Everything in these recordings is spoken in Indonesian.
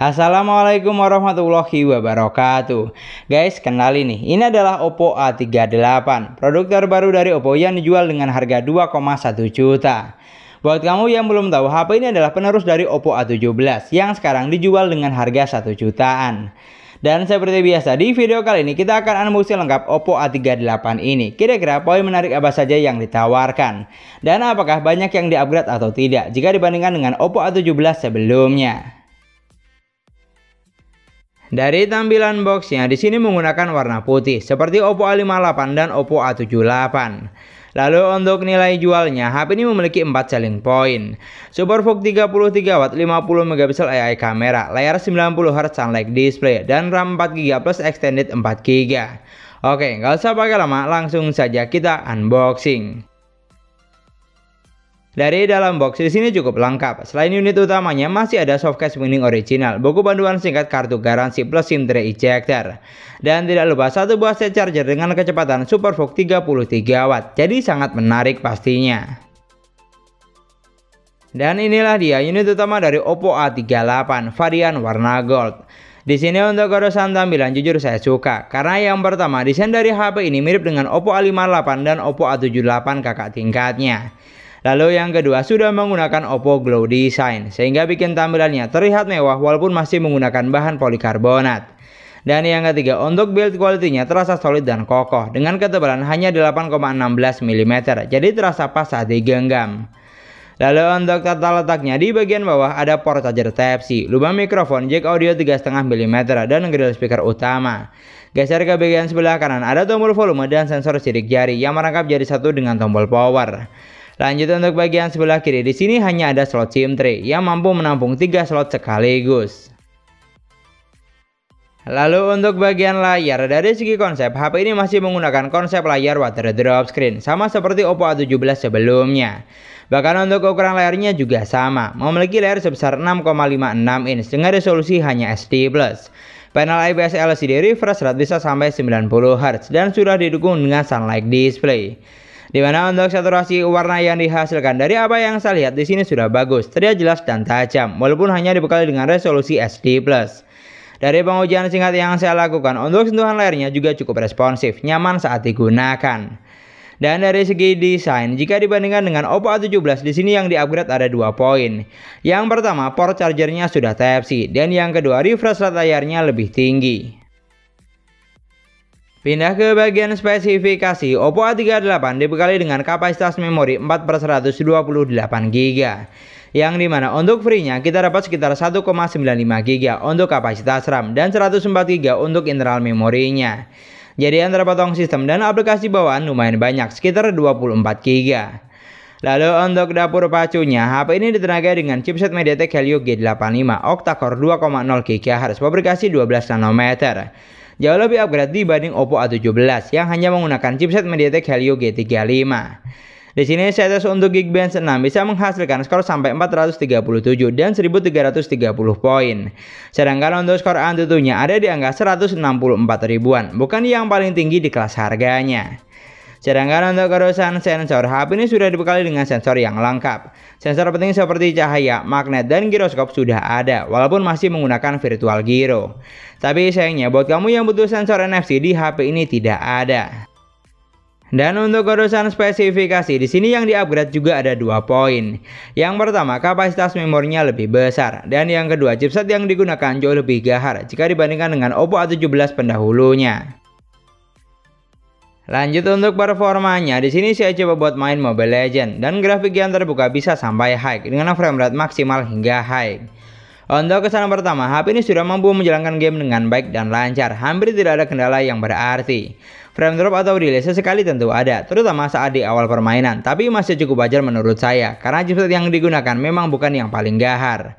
Assalamualaikum warahmatullahi wabarakatuh. Guys, kenalin nih, ini adalah Oppo A38, produk terbaru dari Oppo yang dijual dengan harga 2,1 juta. Buat kamu yang belum tahu, HP ini adalah penerus dari Oppo A17 yang sekarang dijual dengan harga 1 jutaan. Dan seperti biasa, di video kali ini kita akan unboxing lengkap Oppo A38 ini. Kira-kira poin menarik apa saja yang ditawarkan, dan apakah banyak yang di-upgrade atau tidak jika dibandingkan dengan Oppo A17 sebelumnya. Dari tampilan boxnya, di sini menggunakan warna putih seperti Oppo A58 dan Oppo A78. Lalu untuk nilai jualnya, HP ini memiliki 4 selling point. SuperVOOC 33W, 50MP AI kamera, layar 90Hz Sunlight display, dan RAM 4GB plus extended 4GB. Oke, nggak usah pakai lama, langsung saja kita unboxing. Dari dalam box di sini cukup lengkap. Selain unit utamanya, masih ada softcase kuning original, buku panduan singkat, kartu garansi plus SIM tray ejector. Dan tidak lupa satu buah set charger dengan kecepatan SuperVOOC 33W. Jadi sangat menarik pastinya. Dan inilah dia unit utama dari Oppo A38 varian warna gold. Di sini untuk urusan tampilan jujur saya suka, karena yang pertama desain dari HP ini mirip dengan Oppo A58 dan Oppo A78 kakak tingkatnya. Lalu yang kedua sudah menggunakan Oppo Glow Design sehingga bikin tampilannya terlihat mewah walaupun masih menggunakan bahan polikarbonat. Dan yang ketiga untuk build quality-nya terasa solid dan kokoh dengan ketebalan hanya 8,16 mm, jadi terasa pas saat digenggam. Lalu untuk tata letaknya, di bagian bawah ada port charger Type-C, lubang mikrofon, jack audio 3,5 mm, dan grill speaker utama. Geser ke bagian sebelah kanan ada tombol volume dan sensor sidik jari yang merangkap jadi satu dengan tombol power. Lanjut untuk bagian sebelah kiri, di sini hanya ada slot SIM tray yang mampu menampung 3 slot sekaligus. Lalu untuk bagian layar, dari segi konsep HP ini masih menggunakan konsep layar water drop screen sama seperti Oppo A17 sebelumnya. Bahkan untuk ukuran layarnya juga sama, memiliki layar sebesar 6,56 inch dengan resolusi hanya HD+. Panel IPS LCD refresh rate bisa sampai 90Hz dan sudah didukung dengan Sunlight display. Di mana untuk saturasi warna yang dihasilkan dari apa yang saya lihat di sini sudah bagus, terlihat jelas dan tajam walaupun hanya dibekali dengan resolusi HD+. Dari pengujian singkat yang saya lakukan, untuk sentuhan layarnya juga cukup responsif, nyaman saat digunakan. Dan dari segi desain, jika dibandingkan dengan Oppo A17, di sini yang di-upgrade ada 2 poin. Yang pertama, port chargernya sudah Type-C, dan yang kedua, refresh rate layarnya lebih tinggi. Pindah ke bagian spesifikasi, Oppo A38 dibekali dengan kapasitas memori 4/128GB, yang dimana untuk free-nya kita dapat sekitar 1,95GB untuk kapasitas RAM dan 104GB untuk internal memorinya. Jadi yang terpotong sistem dan aplikasi bawaan lumayan banyak, sekitar 24GB. Lalu untuk dapur pacunya, HP ini ditenagai dengan chipset MediaTek Helio G85 octa-core 2,0 GHz, fabrikasi 12 nanometer. Jauh lebih upgrade dibanding Oppo A17 yang hanya menggunakan chipset MediaTek Helio G35. Di sini setlist untuk Geekbench 6 bisa menghasilkan skor sampai 437 dan 1330 poin. Sedangkan untuk skor Antutunya ada di angka 164 ribuan, bukan yang paling tinggi di kelas harganya. Sedangkan untuk urusan sensor, HP ini sudah dibekali dengan sensor yang lengkap. Sensor penting seperti cahaya, magnet, dan giroskop sudah ada, walaupun masih menggunakan virtual gyro. Tapi sayangnya buat kamu yang butuh sensor NFC di HP ini tidak ada. Dan untuk urusan spesifikasi, di sini yang di-upgrade juga ada 2 poin. Yang pertama, kapasitas memorinya lebih besar, dan yang kedua, chipset yang digunakan jauh lebih gahar jika dibandingkan dengan Oppo A17 pendahulunya. Lanjut untuk performanya, di sini saya coba buat main Mobile Legends dan grafik yang terbuka bisa sampai high dengan frame rate maksimal hingga high. Untuk kesan pertama, HP ini sudah mampu menjalankan game dengan baik dan lancar, hampir tidak ada kendala yang berarti. Frame drop atau delay sesekali tentu ada, terutama saat di awal permainan, tapi masih cukup wajar menurut saya karena chipset yang digunakan memang bukan yang paling gahar.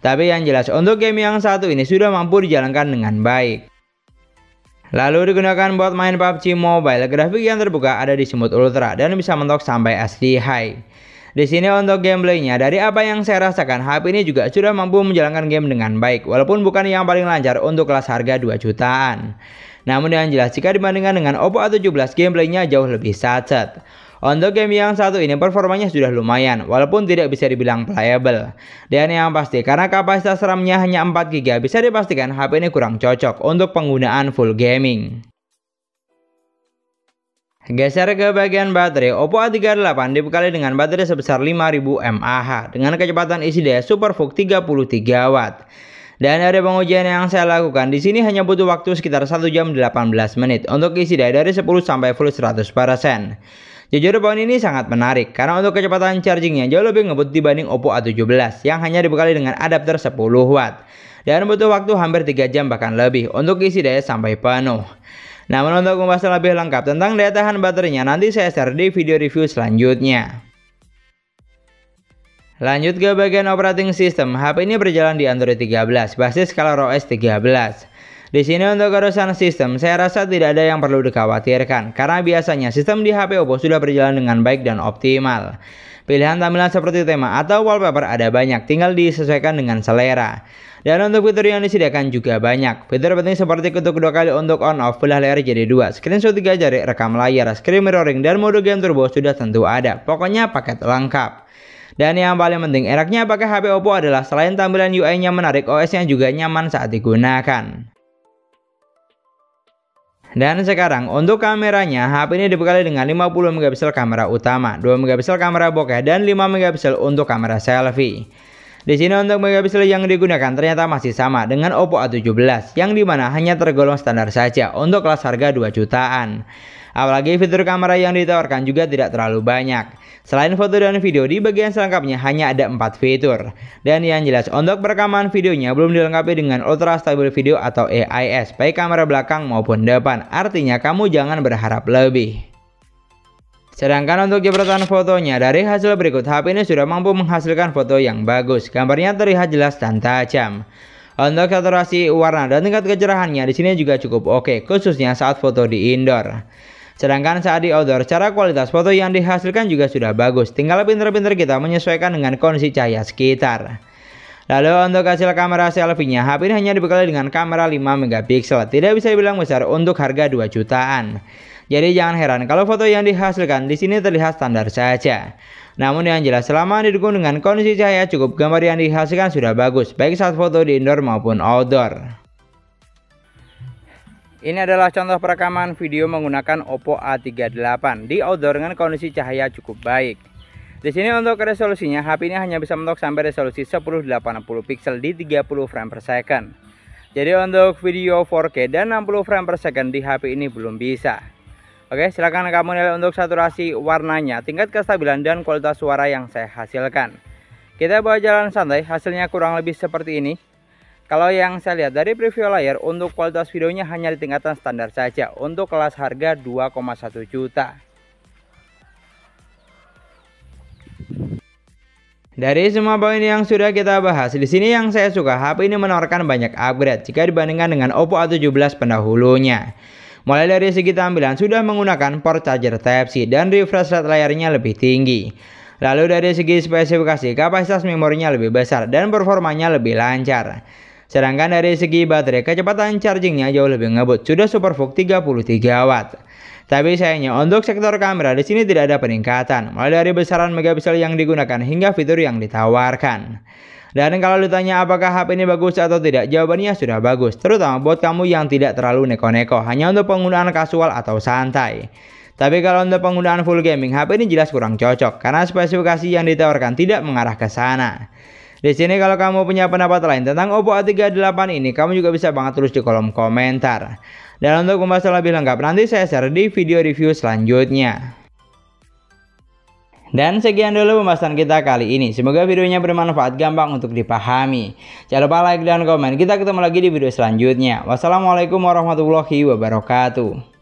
Tapi yang jelas untuk game yang satu ini sudah mampu dijalankan dengan baik. Lalu digunakan buat main PUBG Mobile, grafik yang terbuka ada di Smooth Ultra dan bisa mentok sampai SD High. Di sini untuk gameplaynya, dari apa yang saya rasakan, HP ini juga sudah mampu menjalankan game dengan baik, walaupun bukan yang paling lancar untuk kelas harga 2 jutaan. Namun yang jelas jika dibandingkan dengan Oppo A17, gameplaynya jauh lebih sacet. Untuk game yang satu ini performanya sudah lumayan, walaupun tidak bisa dibilang playable. Dan yang pasti karena kapasitas RAM-nya hanya 4GB, bisa dipastikan HP ini kurang cocok untuk penggunaan full gaming. Geser ke bagian baterai, Oppo A38 dibekali dengan baterai sebesar 5000 mAh dengan kecepatan isi daya SuperVOOC 33 Watt. Dan dari pengujian yang saya lakukan di sini hanya butuh waktu sekitar 1 jam 18 menit untuk isi daya dari 10 sampai full 100%. Jujur poin ini sangat menarik karena untuk kecepatan chargingnya jauh lebih ngebut dibanding Oppo A17 yang hanya dibekali dengan adapter 10 Watt. Dan butuh waktu hampir 3 jam bahkan lebih untuk isi daya sampai penuh. Namun untuk membahas lebih lengkap tentang daya tahan baterainya nanti saya share di video review selanjutnya. Lanjut ke bagian operating system, HP ini berjalan di Android 13 basis ColorOS 13. Di sini untuk urusan sistem saya rasa tidak ada yang perlu dikhawatirkan karena biasanya sistem di HP Oppo sudah berjalan dengan baik dan optimal. Pilihan tampilan seperti tema atau wallpaper ada banyak, tinggal disesuaikan dengan selera. Dan untuk fitur yang disediakan juga banyak. Fitur penting seperti ketuk 2 kali untuk on off, belah layar jadi 2, screenshot 3 jari, rekam layar, screen mirroring, dan mode game turbo sudah tentu ada. Pokoknya paket lengkap. Dan yang paling penting enaknya pakai HP Oppo adalah selain tampilan UI-nya menarik, OS-nya juga nyaman saat digunakan. Dan sekarang untuk kameranya, HP ini dibekali dengan 50 MP kamera utama, 2 MP kamera bokeh, dan 5 MP untuk kamera selfie. Di sini untuk megapiksel yang digunakan ternyata masih sama dengan Oppo A17 yang dimana hanya tergolong standar saja untuk kelas harga 2 jutaan. Apalagi fitur kamera yang ditawarkan juga tidak terlalu banyak. Selain foto dan video, di bagian selengkapnya hanya ada 4 fitur. Dan yang jelas untuk perekaman videonya belum dilengkapi dengan Ultra Stable Video atau AIS baik kamera belakang maupun depan. Artinya kamu jangan berharap lebih. Sedangkan untuk jepretan fotonya, dari hasil berikut HP ini sudah mampu menghasilkan foto yang bagus. Gambarnya terlihat jelas dan tajam. Untuk saturasi warna dan tingkat kecerahannya di sini juga cukup oke, khususnya saat foto di indoor. Sedangkan saat di outdoor, cara kualitas foto yang dihasilkan juga sudah bagus. Tinggal pinter-pinter kita menyesuaikan dengan kondisi cahaya sekitar. Lalu untuk hasil kamera selfie-nya, HP ini hanya dibekali dengan kamera 5 MP. Tidak bisa dibilang besar untuk harga 2 jutaan. Jadi jangan heran kalau foto yang dihasilkan di sini terlihat standar saja. Namun yang jelas selama didukung dengan kondisi cahaya cukup, gambar yang dihasilkan sudah bagus baik saat foto di indoor maupun outdoor. Ini adalah contoh perekaman video menggunakan Oppo A38 di outdoor dengan kondisi cahaya cukup baik. Di sini untuk resolusinya HP ini hanya bisa mentok sampai resolusi 1080 pixel di 30 frame per second. Jadi untuk video 4K dan 60 frame per second di HP ini belum bisa. Oke, silakan kamu nilai untuk saturasi warnanya, tingkat kestabilan dan kualitas suara yang saya hasilkan. Kita bawa jalan santai, hasilnya kurang lebih seperti ini. Kalau yang saya lihat dari preview layar, untuk kualitas videonya hanya di tingkatan standar saja untuk kelas harga 2,1 juta. Dari semua poin yang sudah kita bahas, di sini yang saya suka HP ini menawarkan banyak upgrade jika dibandingkan dengan Oppo A17 pendahulunya. Mulai dari segi tampilan sudah menggunakan port charger Type-C dan refresh rate layarnya lebih tinggi. Lalu dari segi spesifikasi, kapasitas memorinya lebih besar dan performanya lebih lancar. Sedangkan dari segi baterai, kecepatan chargingnya jauh lebih ngebut, sudah SuperVOOC 33 Watt. Tapi sayangnya untuk sektor kamera di sini tidak ada peningkatan, mulai dari besaran megapiksel yang digunakan hingga fitur yang ditawarkan. Dan kalau ditanya apakah HP ini bagus atau tidak, jawabannya sudah bagus, terutama buat kamu yang tidak terlalu neko-neko, hanya untuk penggunaan kasual atau santai. Tapi kalau untuk penggunaan full gaming, HP ini jelas kurang cocok karena spesifikasi yang ditawarkan tidak mengarah ke sana. Di sini kalau kamu punya pendapat lain tentang Oppo A38 ini, kamu juga bisa banget tulis di kolom komentar. Dan untuk membahas lebih lengkap nanti saya share di video review selanjutnya. Dan sekian dulu pembahasan kita kali ini. Semoga videonya bermanfaat, gampang untuk dipahami. Jangan lupa like dan komen. Kita ketemu lagi di video selanjutnya. Wassalamualaikum warahmatullahi wabarakatuh.